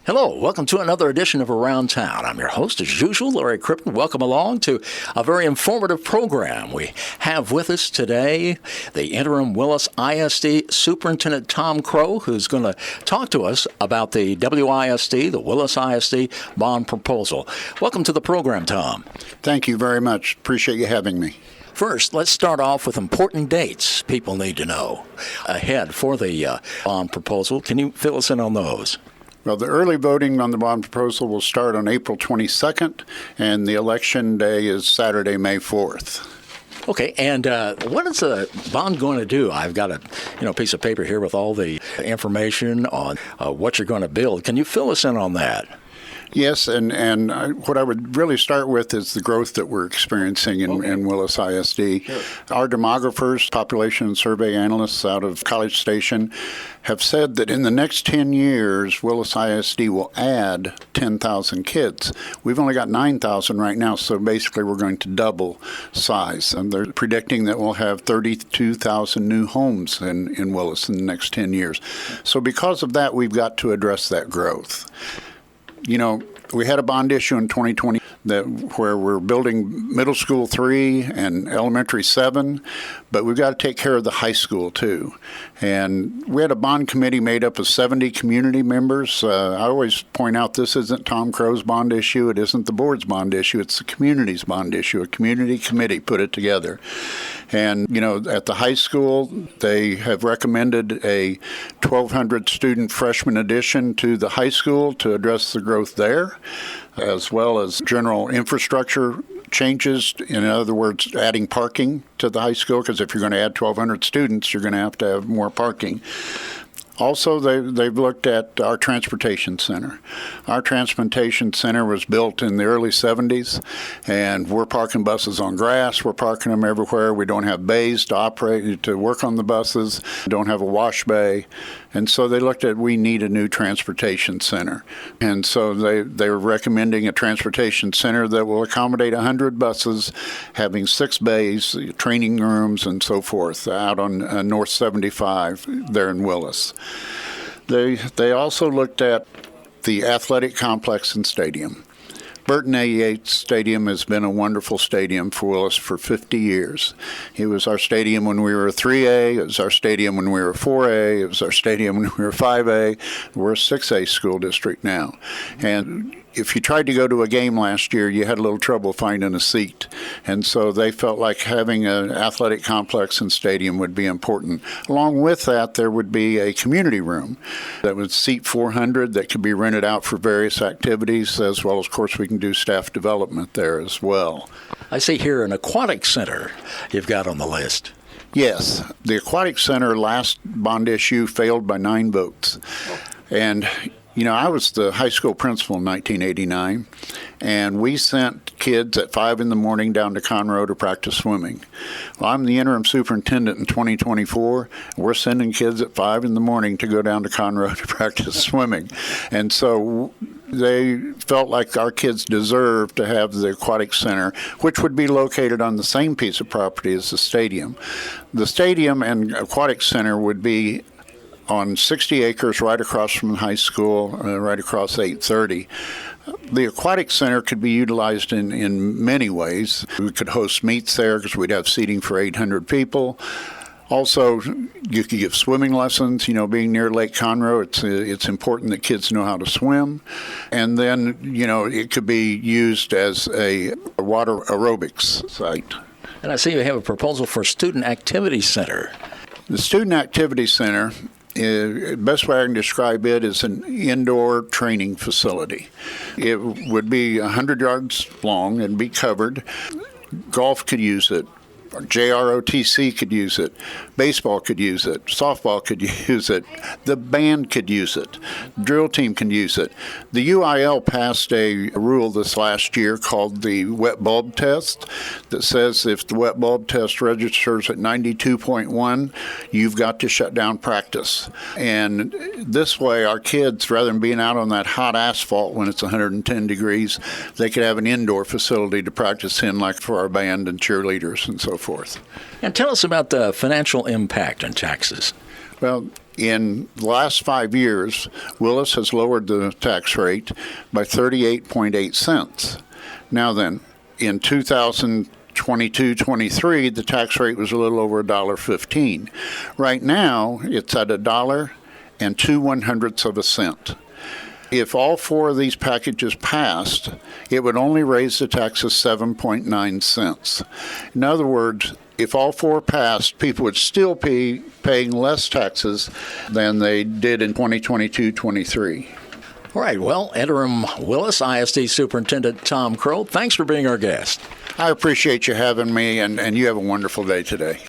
Hello, welcome to another edition of Around Town. I'm your host, as usual, Larry Crippen. Welcome along to a very informative program. We have with us today the Interim Willis ISD Superintendent Tom Crowe, who's going to talk to us about the WISD, the Willis ISD Bond Proposal. Welcome to the program, Tom. Thank you very much. Appreciate you having me. First, let's start off with important dates people need to know ahead for the bond proposal. Can you fill us in on those? Well, the early voting on the bond proposal will start on April 22nd, and the election day is Saturday, May 4th. Okay, and what is the bond going to do? I've got a piece of paper here with all the information on what you're going to build. Can you fill us in on that? Yes, and what I would really start with is the growth that we're experiencing in Willis ISD. Sure. Our demographers, population and survey analysts out of College Station, have said that in the next 10 years, Willis ISD will add 10,000 kids. We've only got 9,000 right now, so basically we're going to double size. And they're predicting that we'll have 32,000 new homes in Willis in the next 10 years. So because of that, we've got to address that growth. You know, we had a bond issue in 2020 where we're building middle school 3 and elementary 7, but we've got to take care of the high school too. And we had a bond committee made up of 70 community members. I always point out this isn't Tom Crowe's bond issue. It isn't the board's bond issue. It's the community's bond issue. A community committee put it together. And, at the high school, they have recommended a 1,200 student freshman addition to the high school to address the growth there, as well as general infrastructure changes. In other words, adding parking to the high school, because if you're going to add 1,200 students, you're going to have more parking. Also, they've looked at our transportation center. Our transportation center was built in the early 70s, and we're parking buses on grass. We're parking them everywhere. We don't have bays to work on the buses. We don't have a wash bay. And so they looked at, we need a new transportation center. And so they were recommending a transportation center that will accommodate 100 buses, having 6 bays, training rooms, and so forth, out on North 75 there in Willis. They also looked at the athletic complex and stadium. Burton A. Yates Stadium has been a wonderful stadium for Willis for 50 years. It was our stadium when we were 3A. It was our stadium when we were 4A. It was our stadium when we were 5A. We're a 6A school district now. And if you tried to go to a game last year, you had a little trouble finding a seat. And so they felt like having an athletic complex and stadium would be important. Along with that, there would be a community room that would seat 400 that could be rented out for various activities, as well as, of course, we can do staff development there as well. I see here an aquatic center you've got on the list. Yes. The aquatic center last bond issue failed by 9 votes. And I was the high school principal in 1989, and we sent kids at 5 in the morning down to Conroe to practice swimming. Well, I'm the interim superintendent in 2024. We're sending kids at 5 in the morning to go down to Conroe to practice swimming. And so they felt like our kids deserved to have the aquatic center, which would be located on the same piece of property as the stadium. The stadium and aquatic center would be on 60 acres right across from the high school, right across 830. The aquatic center could be utilized in many ways. We could host meets there because we'd have seating for 800 people. Also, you could give swimming lessons. Being near Lake Conroe, it's important that kids know how to swim. And then, it could be used as a water aerobics site. And I see you have a proposal for Student Activity Center. The Student Activity Center, best way I can describe it is an indoor training facility. It would be 100 yards long and be covered. Golf could use it. JROTC could use it. Baseball could use it. Softball could use it. The band could use it. Drill team can use it. The UIL passed a rule this last year called the wet bulb test that says if the wet bulb test registers at 92.1, you've got to shut down practice. And this way, our kids, rather than being out on that hot asphalt when it's 110 degrees, they could have an indoor facility to practice in, like for our band and cheerleaders and so forth. And tell us about the financial impact on taxes. Well, in the last 5 years, Willis has lowered the tax rate by 38.8 cents. Now then, in 2022-23, the tax rate was a little over $1.15. Right now, it's at $1.02 If all four of these packages passed, it would only raise the taxes 7.9 cents. In other words, if all four passed, people would still be paying less taxes than they did in 2022-23. All right. Well, Interim Willis ISD Superintendent Tom Crowe, thanks for being our guest. I appreciate you having me, and you have a wonderful day today.